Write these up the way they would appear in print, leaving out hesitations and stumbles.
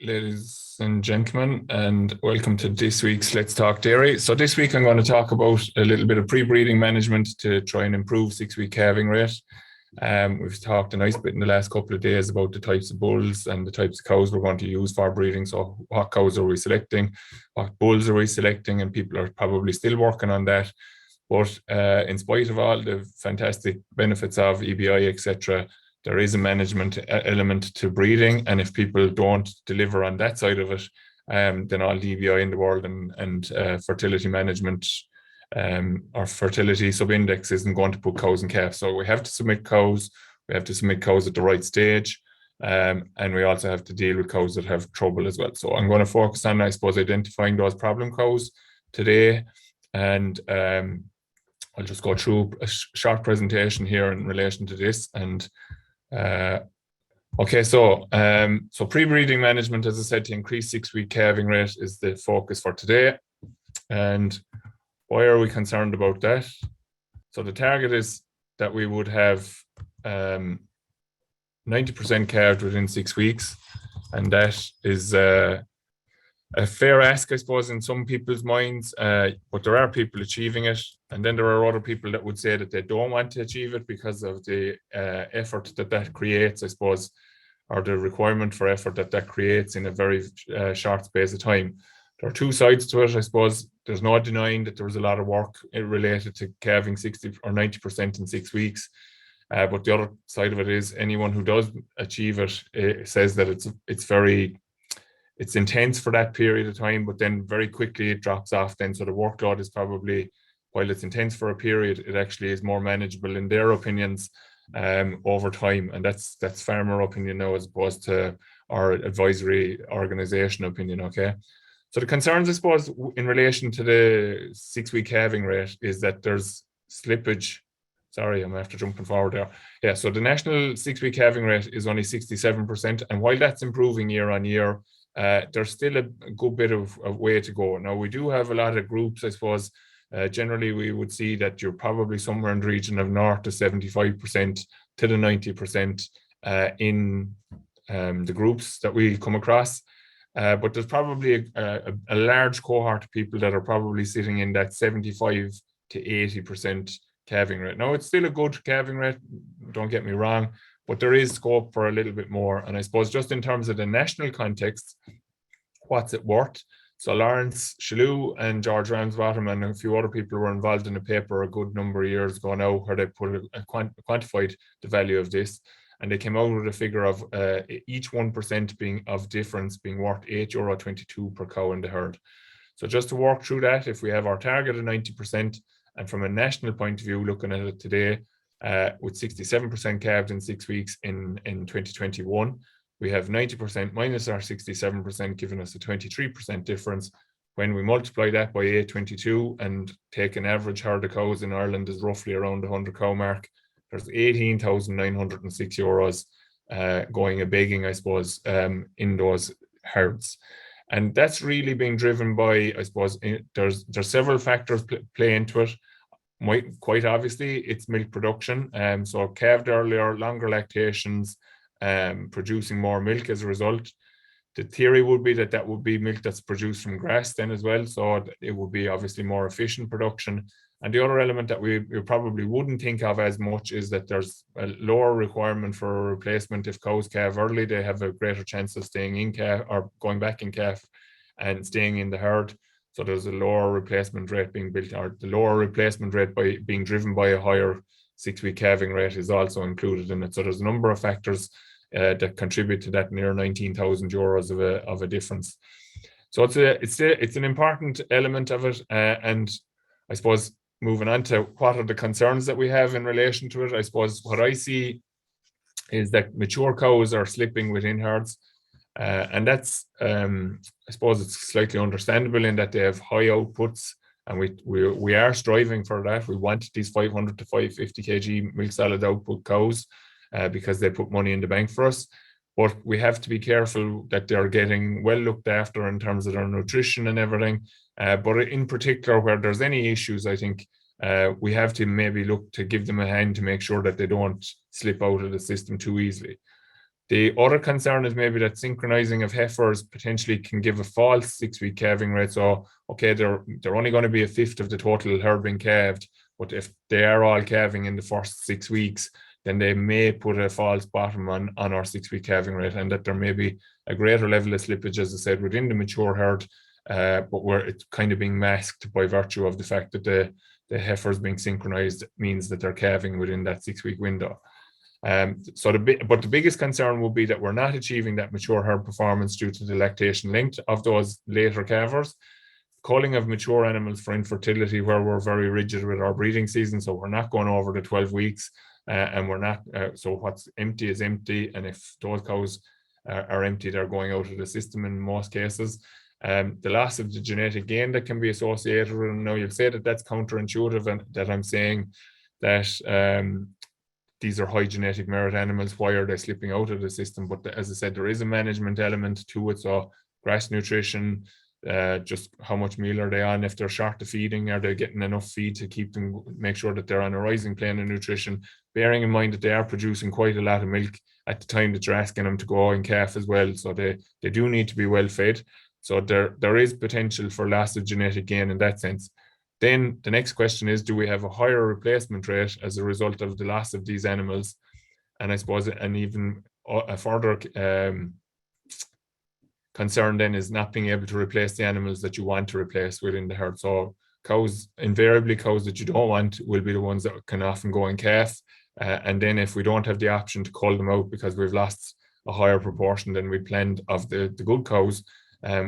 ladies and gentlemen, and welcome to this week's Let's Talk Dairy. So this week I'm going to talk about a little bit of pre-breeding management to try and improve 6-week calving rate. We've talked a nice bit in the last couple of days about the types of bulls and the types of cows we're going to use for breeding. So what cows are we selecting? What bulls are we selecting? And people are probably still working on that. But in spite of all the fantastic benefits of EBI, etc., there is a management element to breeding, and if people don't deliver on that side of it, then all the EBI in the world and fertility management or fertility sub-index isn't going to put cows in calves. So we have to submit cows. We have to submit cows at the right stage, and we also have to deal with cows that have trouble as well. So I'm going to focus on, I suppose, identifying those problem cows today, and I'll just go through a short presentation here in relation to this. And okay, so pre-breeding management, as I said, to increase 6-week calving rate is the focus for today. And why are we concerned about that? So the target is that we would have 90% calved within 6 weeks, and that is a fair ask, I suppose, in some people's minds, but there are people achieving it, and then there are other people that would say that they don't want to achieve it because of the effort that creates, I suppose, or the requirement for effort that creates in a very short space of time. There are two sides to it, I suppose. There's no denying that there was a lot of work related to calving 60 or 90% in 6 weeks, but the other side of it is anyone who does achieve it, says that it's intense for that period of time, but then very quickly it drops off then. So the workload is probably, while it's intense for a period, it actually is more manageable in their opinions over time. And that's farmer opinion now as opposed to our advisory organization opinion, okay? So the concerns, I suppose, in relation to the 6-week calving rate is that there's slippage. Sorry, I'm after jumping forward there. Yeah, so the national 6-week calving rate is only 67%. And while that's improving year on year, there's still a good bit of way to go. Now, we do have a lot of groups, I suppose. Generally, we would see that you're probably somewhere in the region of north to 75% to the 90% in the groups that we come across. But there's probably a large cohort of people that are probably sitting in that 75 to 80% calving rate. Now, it's still a good calving rate, don't get me wrong, but there is scope for a little bit more. And I suppose just in terms of the national context, what's it worth? So Lawrence Shalhoub and George Ramsbottom and a few other people were involved in a paper a good number of years ago now where they quantified the value of this. And they came out with a figure of each 1% being of difference being worth €8.22 per cow in the herd. So just to work through that, if we have our target of 90%, and from a national point of view, looking at it today, with 67% calved in 6 weeks in 2021, we have 90% minus our 67%, giving us a 23% difference. When we multiply that by 822 and take an average herd of cows in Ireland is roughly around the 100 cow mark, there's €18,906 going a begging, I suppose, in those herds. And that's really being driven by, I suppose, there's several factors play into it. Quite obviously, it's milk production. So calved earlier, longer lactations, producing more milk as a result. The theory would be that would be milk that's produced from grass then as well. So it would be obviously more efficient production. And the other element that we probably wouldn't think of as much is that there's a lower requirement for a replacement. If cows calve early, they have a greater chance of staying in calf or going back in calf and staying in the herd. So there's a lower replacement rate being built, or the lower replacement rate by being driven by a higher 6-week calving rate is also included in it. So there's a number of factors that contribute to that near €19,000 of a difference. So it's an important element of it. And I suppose moving on to what are the concerns that we have in relation to it, I suppose what I see is that mature cows are slipping within herds. And that's, I suppose it's slightly understandable in that they have high outputs, and we are striving for that. We want these 500 to 550 kg milk solid output cows because they put money in the bank for us. But we have to be careful that they're getting well looked after in terms of their nutrition and everything. But in particular, where there's any issues, I think we have to maybe look to give them a hand to make sure that they don't slip out of the system too easily. The other concern is maybe that synchronizing of heifers potentially can give a false 6-week calving rate. So, okay, they're only going to be a fifth of the total herd being calved, but if they are all calving in the first 6 weeks, then they may put a false bottom on our 6-week calving rate, and that there may be a greater level of slippage, as I said, within the mature herd, but where it's kind of being masked by virtue of the fact that the heifers being synchronized means that they're calving within that 6-week window. But the biggest concern will be that we're not achieving that mature herd performance due to the lactation length of those later calvers. Culling of mature animals for infertility, where we're very rigid with our breeding season, so we're not going over the 12 weeks, and we're not. So what's empty is empty, and if those cows are empty, they're going out of the system in most cases. The loss of the genetic gain that can be associated with them. Now, you'll say that that's counterintuitive, and that I'm saying that these are high genetic merit animals. Why are they slipping out of the system? But as I said, there is a management element to it. So grass nutrition, just how much meal are they on? If they're short of feeding, are they getting enough feed to keep them, make sure that they're on a rising plane of nutrition, bearing in mind that they are producing quite a lot of milk at the time that you're asking them to go and calf as well. So they do need to be well fed. So there is potential for loss of genetic gain in that sense. Then the next question is, do we have a higher replacement rate as a result of the loss of these animals? And I suppose an even a further concern then is not being able to replace the animals that you want to replace within the herd. So invariably cows that you don't want will be the ones that can often go and calf. And then if we don't have the option to cull them out because we've lost a higher proportion than we planned of the good cows,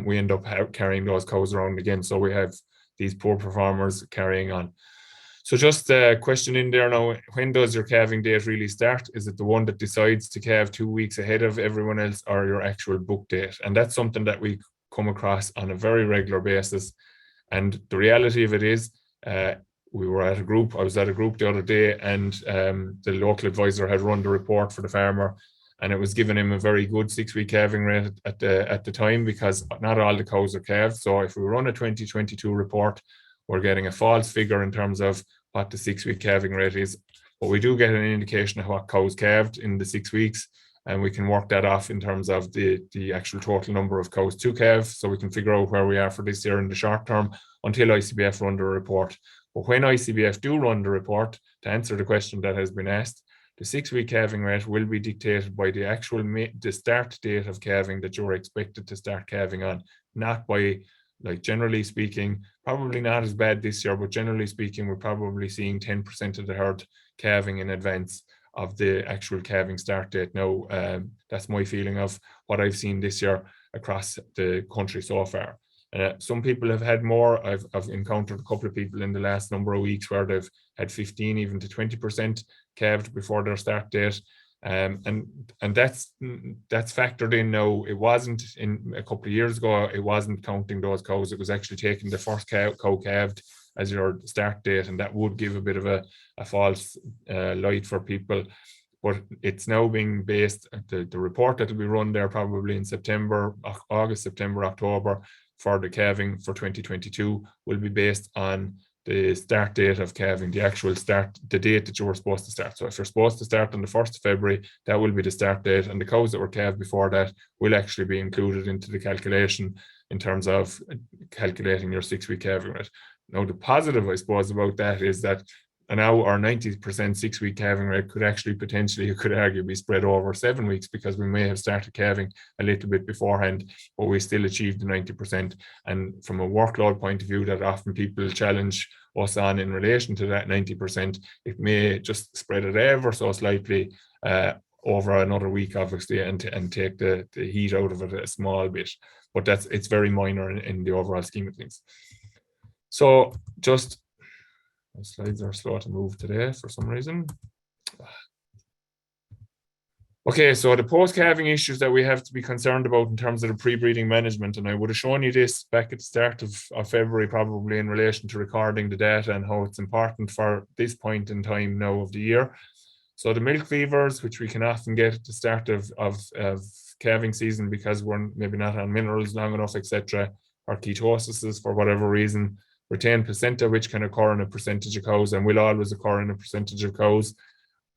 we end up carrying those cows around again. So we have these poor performers carrying on. So just a question in there now, when does your calving date really start? Is it the one that decides to calve 2 weeks ahead of everyone else, or your actual book date? And that's something that we come across on a very regular basis. And the reality of it is, we were at a group, I was at a group the other day, and the local advisor had run the report for the farmer, and it was giving him a very good 6-week calving rate at the time, because not all the cows are calved. So if we run a 2022 report, we're getting a false figure in terms of what the 6-week calving rate is. But we do get an indication of what cows calved in the 6 weeks, and we can work that off in terms of the actual total number of cows to calve, so we can figure out where we are for this year in the short term until ICBF run the report. But when ICBF do run the report, to answer the question that has been asked, the 6-week calving rate will be dictated by the actual the start date of calving that you're expected to start calving on, not by, like, generally speaking, probably not as bad this year, but generally speaking, we're probably seeing 10% of the herd calving in advance of the actual calving start date. Now, that's my feeling of what I've seen this year across the country so far. Some people have had more. I've encountered a couple of people in the last number of weeks where they've had 15 even to 20% calved before their start date, and that's factored in now. It wasn't in a couple of years ago. It wasn't counting those cows. It was actually taking the first cow calved as your start date, and that would give a bit of a false light for people. But it's now being based, the report that will be run there probably in August, September, October for the calving for 2022 will be based on the start date of calving, the actual start, the date that you were supposed to start. So if you're supposed to start on the 1st of February, that will be the start date, and the cows that were calved before that will actually be included into the calculation in terms of calculating your 6-week calving rate. Now, the positive, I suppose, about that is that now our 90% 6-week calving rate could actually potentially, you could argue, be spread over 7 weeks, because we may have started calving a little bit beforehand, but we still achieved the 90%. And from a workload point of view that often people challenge us on in relation to that 90%, it may just spread it ever so slightly over another week, obviously, and take the heat out of it a small bit. But it's very minor in the overall scheme of things. So just, my slides are slow to move today for some reason. Okay, so the post-calving issues that we have to be concerned about in terms of the pre-breeding management, and I would have shown you this back at the start of February, probably in relation to recording the data and how it's important for this point in time now of the year. So the milk fevers, which we can often get at the start of calving season because we're maybe not on minerals long enough, etc., or ketosises for whatever reason, retained placenta, which can occur in a percentage of cows and will always occur in a percentage of cows.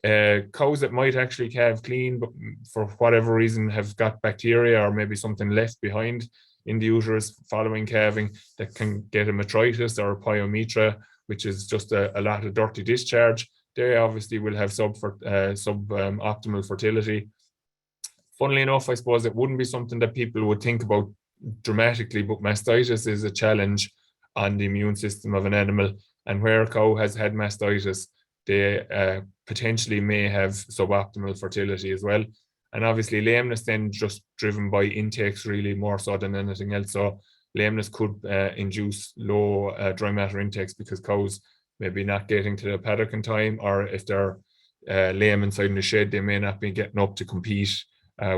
Cows that might actually calve clean, but for whatever reason have got bacteria or maybe something left behind in the uterus following calving, that can get a metritis or a pyometra, which is just a lot of dirty discharge. They obviously will have suboptimal fertility. Funnily enough, I suppose it wouldn't be something that people would think about dramatically, but mastitis is a challenge on the immune system of an animal. And where a cow has had mastitis, they potentially may have suboptimal fertility as well. And obviously lameness then just driven by intakes really more so than anything else. So lameness could induce low dry matter intakes because cows maybe not getting to the paddock in time, or if they're lame inside in the shed, they may not be getting up to compete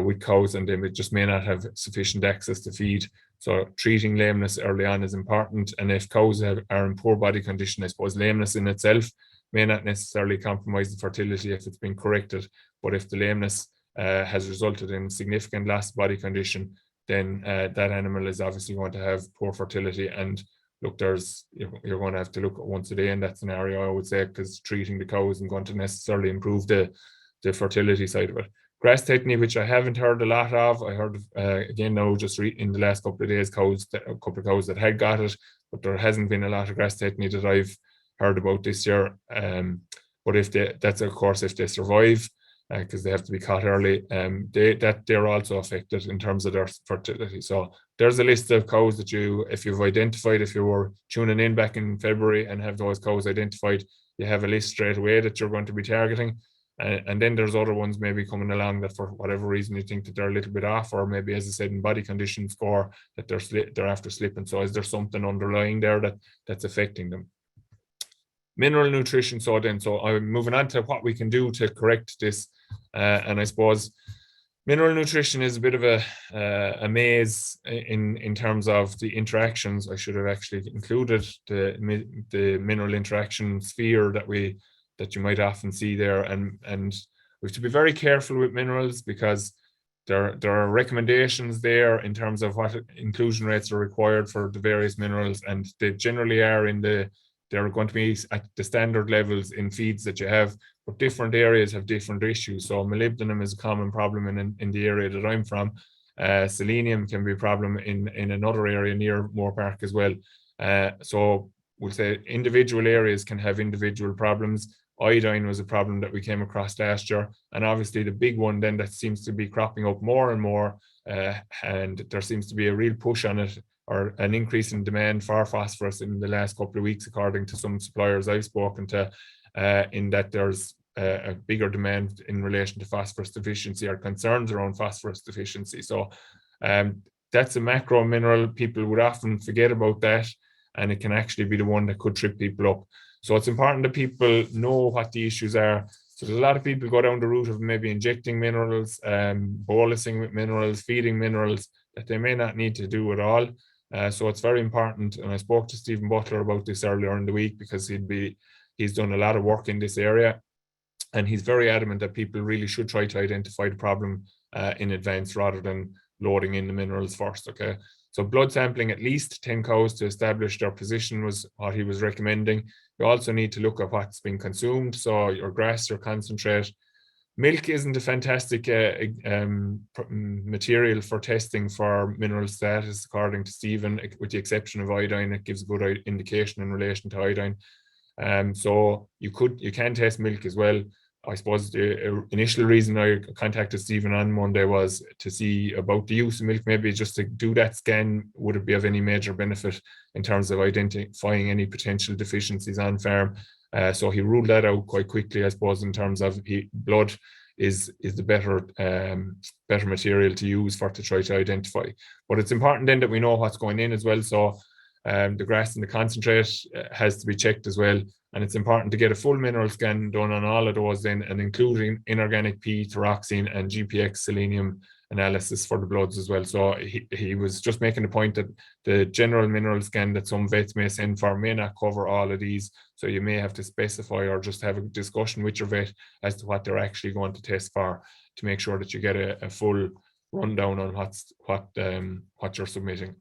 with cows, and they just may not have sufficient access to feed. So treating lameness early on is important. And if cows are in poor body condition, I suppose lameness in itself may not necessarily compromise the fertility if it's been corrected. But if the lameness has resulted in significant loss of body condition, then that animal is obviously going to have poor fertility. And look, you're going to have to look at once a day in that scenario, I would say, because treating the cows isn't going to necessarily improve the fertility side of it. Grass tetany, which I haven't heard a lot of. I heard again now just in the last couple of days, a couple of cows that had got it, but there hasn't been a lot of grass tetany that I've heard about this year. But that's of course if they survive, because they have to be caught early, they're also affected in terms of their fertility. So there's a list of cows that if you've identified, if you were tuning in back in February and have those cows identified, you have a list straight away that you're going to be targeting. And then there's other ones maybe coming along that for whatever reason you think that they're a little bit off, or maybe, as I said, in body condition score that they're after slipping. So is there something underlying there that's affecting them? Mineral nutrition. So I'm moving on to what we can do to correct this. And I suppose mineral nutrition is a bit of a maze in terms of the interactions. I should have actually included the mineral interaction sphere that you might often see there, and we have to be very careful with minerals because there are recommendations there in terms of what inclusion rates are required for the various minerals, and they generally are they're going to be at the standard levels in feeds that you have, but different areas have different issues. So molybdenum is a common problem in the area that I'm from. Selenium can be a problem in another area near Moore Park as well. So we'll say individual areas can have individual problems. Iodine was a problem that we came across last year, and obviously the big one then that seems to be cropping up more and more, and there seems to be a real push on it, or an increase in demand for phosphorus in the last couple of weeks, according to some suppliers I've spoken to, in that there's a bigger demand in relation to phosphorus deficiency, or concerns around phosphorus deficiency. So that's a macro mineral. People would often forget about that, and it can actually be the one that could trip people up. So it's important that people know what the issues are. So there's a lot of people go down the route of maybe injecting minerals, bolusing with minerals, feeding minerals that they may not need to do at all. So it's very important. And I spoke to Stephen Butler about this earlier in the week, because he's done a lot of work in this area. And he's very adamant that people really should try to identify the problem in advance rather than loading in the minerals first, okay? So blood sampling at least 10 cows to establish their position was what he was recommending. You also need to look at what's been consumed. So your grass, your concentrate. Milk isn't a fantastic material for testing for mineral status, according to Stephen, with the exception of iodine. It gives a good indication in relation to iodine. So you can test milk as well. I suppose the initial reason I contacted Stephen on Monday was to see about the use of milk, maybe just to do that scan. Would it be of any major benefit in terms of identifying any potential deficiencies on farm? So he ruled that out quite quickly, I suppose, in terms of blood is the better material to use to try to identify. But it's important then that we know what's going in as well. So the grass and the concentrate has to be checked as well. And it's important to get a full mineral scan done on all of those then, and including inorganic P, thyroxine, and GPX selenium analysis for the bloods as well. So he was just making the point that the general mineral scan that some vets may send for may not cover all of these. So you may have to specify or just have a discussion with your vet as to what they're actually going to test for, to make sure that you get a full rundown on what you're submitting.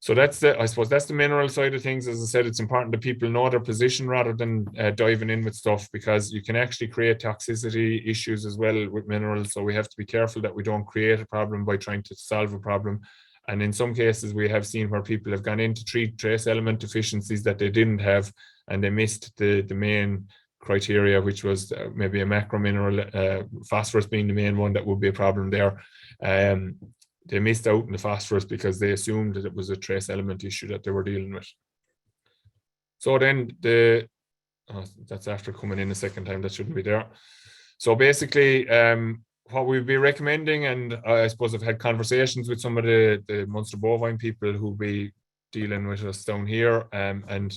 So I suppose that's the mineral side of things. As I said, it's important that people know their position rather than diving in with stuff, because you can actually create toxicity issues as well with minerals. So we have to be careful that we don't create a problem by trying to solve a problem. And in some cases, we have seen where people have gone in to treat trace element deficiencies that they didn't have, and they missed the main criteria, which was maybe a macro mineral, phosphorus being the main one that would be a problem there. They missed out on the phosphorus because they assumed that it was a trace element issue that they were dealing with. So then that's after coming in a second time, that shouldn't be there. So basically, what we'd be recommending, and I suppose I've had conversations with some of the Munster bovine people who'll be dealing with us down here, and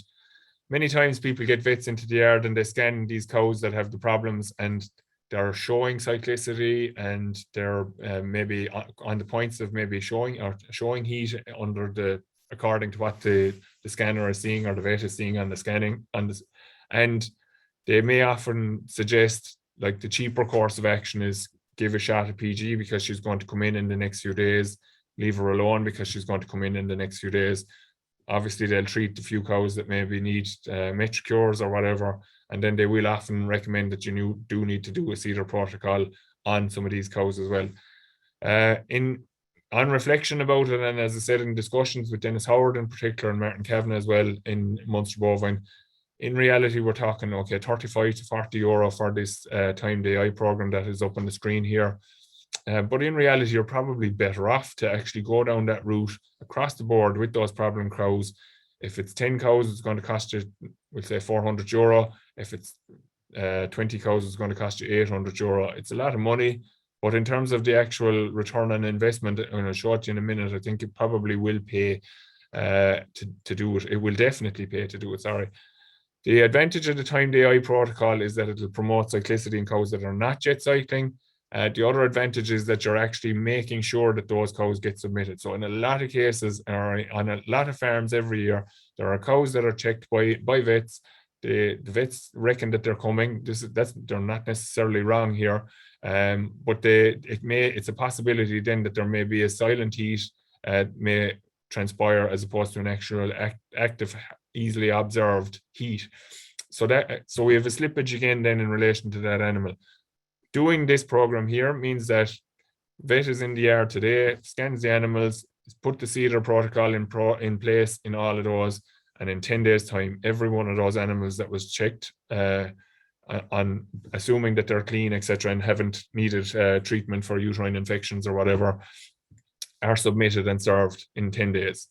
many times people get vets into the yard and they scan these cows that have the problems, and they're showing cyclicity, and they're maybe on the points of maybe showing heat according to what the scanner is seeing or the vet is seeing on the scanning. And they may often suggest, like, the cheaper course of action is give a shot of PG because she's going to come in the next few days, leave her alone because she's going to come in the next few days. Obviously, they'll treat the few cows that maybe need Metricures or whatever, and then they will often recommend that you do need to do a CEDAR protocol on some of these cows as well. On reflection about it, and as I said in discussions with Dennis Howard in particular and Martin Kavanagh as well in Munster Bovine, in reality, we're talking, okay, 35 to 40 euro for this timed AI program that is up on the screen here. But in reality, you're probably better off to actually go down that route across the board with those problem cows. If it's 10 cows, it's going to cost you, we'll say, 400 euro. If it's 20 cows, it's going to cost you 800 euro. It's a lot of money, but in terms of the actual return on investment, and I'll show it to you in a minute, I think it probably will pay to do it. It will definitely pay to do it, sorry. The advantage of the timed AI protocol is that it will promote cyclicity in cows that are not jet cycling. The other advantage is that you're actually making sure that those cows get submitted. So in a lot of cases, or on a lot of farms every year, there are cows that are checked by vets. The vets reckon that they're coming. They're not necessarily wrong here, but it's a possibility then that there may be a silent heat may transpire as opposed to an actual active, easily observed heat. So we have a slippage again then in relation to that animal. Doing this program here means that vet is in the yard today, scans the animals, put the CEDAR protocol in place in all of those, and in 10 days' time, every one of those animals that was checked on assuming that they're clean, etc., and haven't needed treatment for uterine infections or whatever, are submitted and served in 10 days.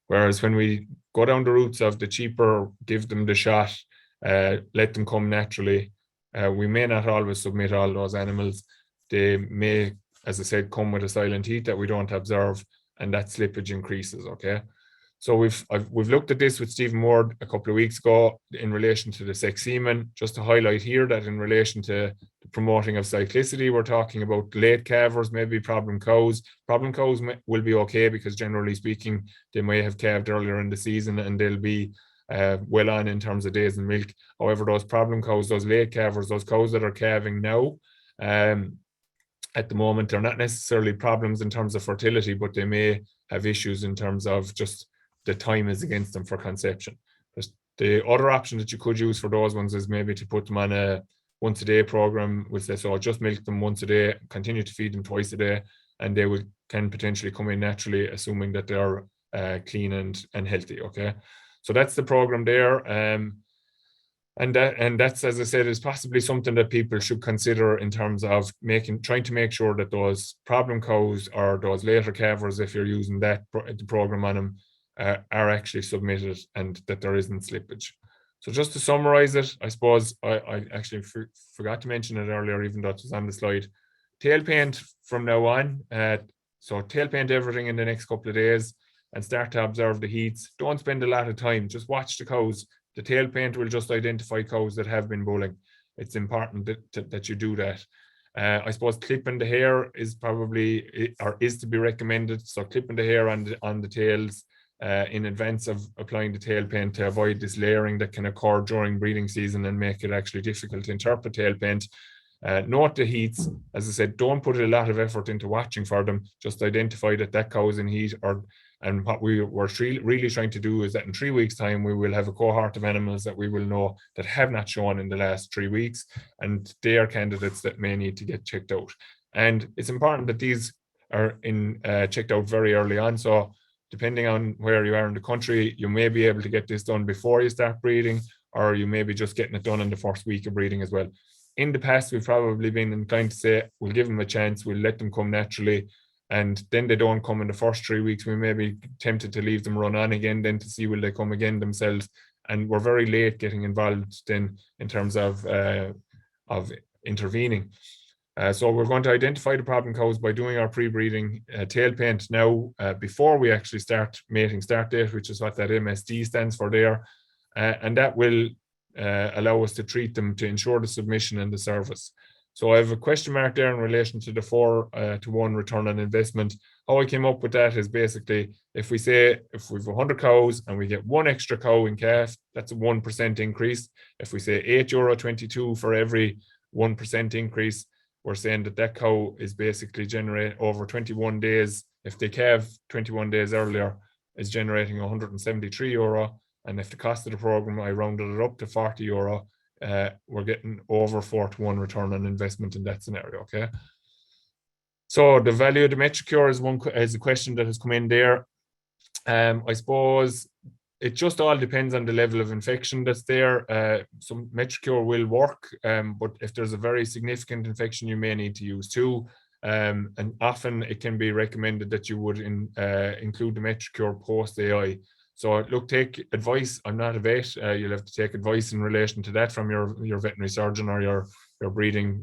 Whereas when we go down the routes of the cheaper, give them the shot, let them come naturally, we may not always submit all those animals. They may, as I said, come with a silent heat that we don't observe, and that slippage increases, okay? So we've looked at this with Stephen Ward a couple of weeks ago in relation to the sex semen, just to highlight here that in relation to the promoting of cyclicity, we're talking about late calvers, maybe problem cows. Problem cows will be okay because generally speaking, they may have calved earlier in the season and they'll be well on in terms of days and milk. However, those problem cows, those late calvers, those cows that are calving now, at the moment, they're not necessarily problems in terms of fertility, but they may have issues in terms of just the time is against them for conception. The other option that you could use for those ones is maybe to put them on a once a day program, which they so just milk them once a day, continue to feed them twice a day, and they can potentially come in naturally, assuming that they're clean and healthy. Okay, so that's the program there. And that's, as I said, is possibly something that people should consider in terms of trying to make sure that those problem cows or those later calvers, if you're using the program on them, are actually submitted and that there isn't slippage. So just to summarize it, I suppose I actually forgot to mention it earlier, even though it was on the slide. Tail paint from now on. So tail paint everything in the next couple of days and start to observe the heats. Don't spend a lot of time. Just watch the cows. The tail paint will just identify cows that have been bulling. It's important that you do that. I suppose clipping the hair is probably, or is to be recommended. So clipping the hair on the tails in advance of applying the tail paint to avoid this layering that can occur during breeding season and make it actually difficult to interpret tail paint. Note the heats. As I said, don't put a lot of effort into watching for them. Just identify that cow is in heat, or And what we're really trying to do is that in 3 weeks' time, we will have a cohort of animals that we will know that have not shown in the last 3 weeks, and they are candidates that may need to get checked out. And it's important that these are checked out very early on. So depending on where you are in the country, you may be able to get this done before you start breeding, or you may be just getting it done in the first week of breeding as well. In the past, we've probably been inclined to say, we'll give them a chance, we'll let them come naturally, and then they don't come in the first 3 weeks. We may be tempted to leave them run on again, then to see will they come again themselves. And we're very late getting involved then in terms of intervening. So we're going to identify the problem cows by doing our pre-breeding tail paint now before we actually start mating start date, which is what that MSD stands for there. And that will allow us to treat them to ensure the submission and the service. So I have a question mark there in relation to the 4-to-1 return on investment. How I came up with that is basically, if we've 100 cows and we get 1 extra cow in calf, that's a 1% increase. If we say €8.22 for every 1% increase, we're saying that cow is basically generate over 21 days. If they calve 21 days earlier, is generating €173. And if the cost of the program, I rounded it up to €40, we're getting over 4-to-1 return on investment in that scenario. Okay. So the value of the Metricure is a question that has come in there. I suppose it just all depends on the level of infection that's there. Some Metricure will work, but if there's a very significant infection, you may need to use 2. And often it can be recommended that you would include the Metricure post AI. So look, take advice. I'm not a vet. You'll have to take advice in relation to that from your veterinary surgeon or your breeding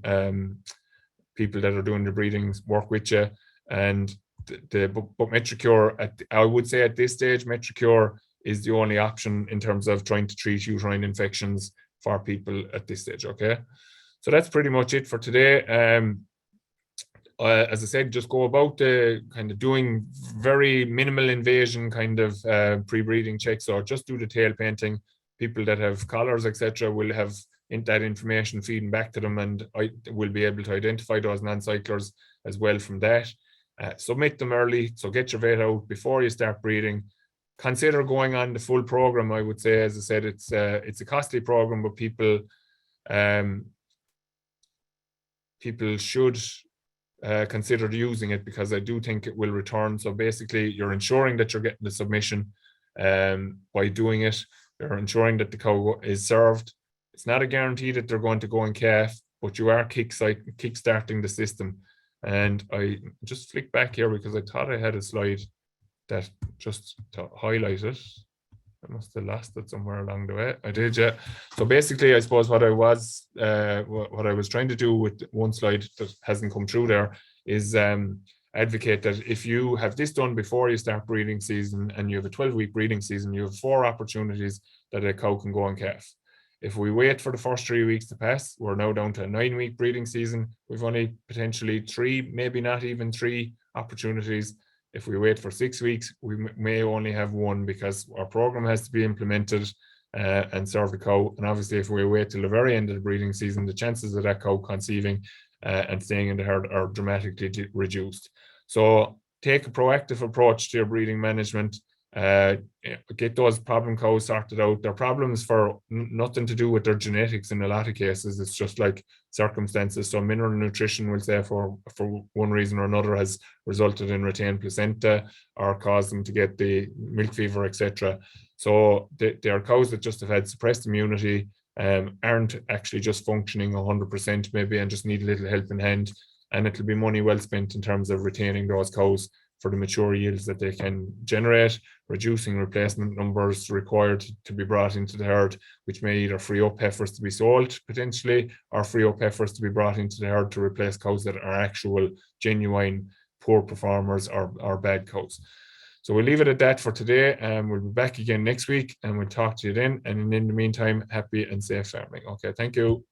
people that are doing the breeding work with you. And but Metricure, I would say at this stage, Metricure is the only option in terms of trying to treat uterine infections for people at this stage. Okay, so that's pretty much it for today. As I said, just go about kind of doing very minimal invasion kind of pre-breeding checks, or just do the tail painting. People that have collars, etc., will have that information feeding back to them, and I will be able to identify those non-cyclers as well from that. Submit them early, so get your vet out before you start breeding. Consider going on the full program. I would say, as I said, it's a costly program, but people should consider using it, because I do think it will return. So basically, you're ensuring that you're getting the submission by doing it. You're ensuring that the cow is served. It's not a guarantee that they're going to go in calf, but you are kick-starting the system. And I just flick back here because I thought I had a slide that just to highlight it. I must have lost it somewhere along the way. I did, yeah. So basically, I suppose what I was trying to do with one slide that hasn't come through there is advocate that if you have this done before you start breeding season and you have a 12-week breeding season, you have 4 opportunities that a cow can go on calf. If we wait for the first 3 weeks to pass, we're now down to a 9-week breeding season. We've only potentially 3, maybe not even 3 opportunities. If we wait for 6 weeks, we may only have 1, because our program has to be implemented and serve the cow. And obviously, if we wait till the very end of the breeding season, the chances of that cow conceiving and staying in the herd are dramatically reduced. So take a proactive approach to your breeding management. Get those problem cows sorted out. They're problems for nothing to do with their genetics in a lot of cases. It's just like circumstances. So mineral nutrition, we'll say, for one reason or another has resulted in retained placenta or caused them to get the milk fever, etc. So they are cows that just have had suppressed immunity, aren't actually just functioning 100% maybe, and just need a little help in hand. And it'll be money well spent in terms of retaining those cows for the mature yields that they can generate, reducing replacement numbers required to be brought into the herd, which may either free up heifers to be sold potentially, or free up heifers to be brought into the herd to replace cows that are actual, genuine, poor performers or bad cows. So we'll leave it at that for today, and we'll be back again next week, and we'll talk to you then. And in the meantime, happy and safe farming. Okay, thank you.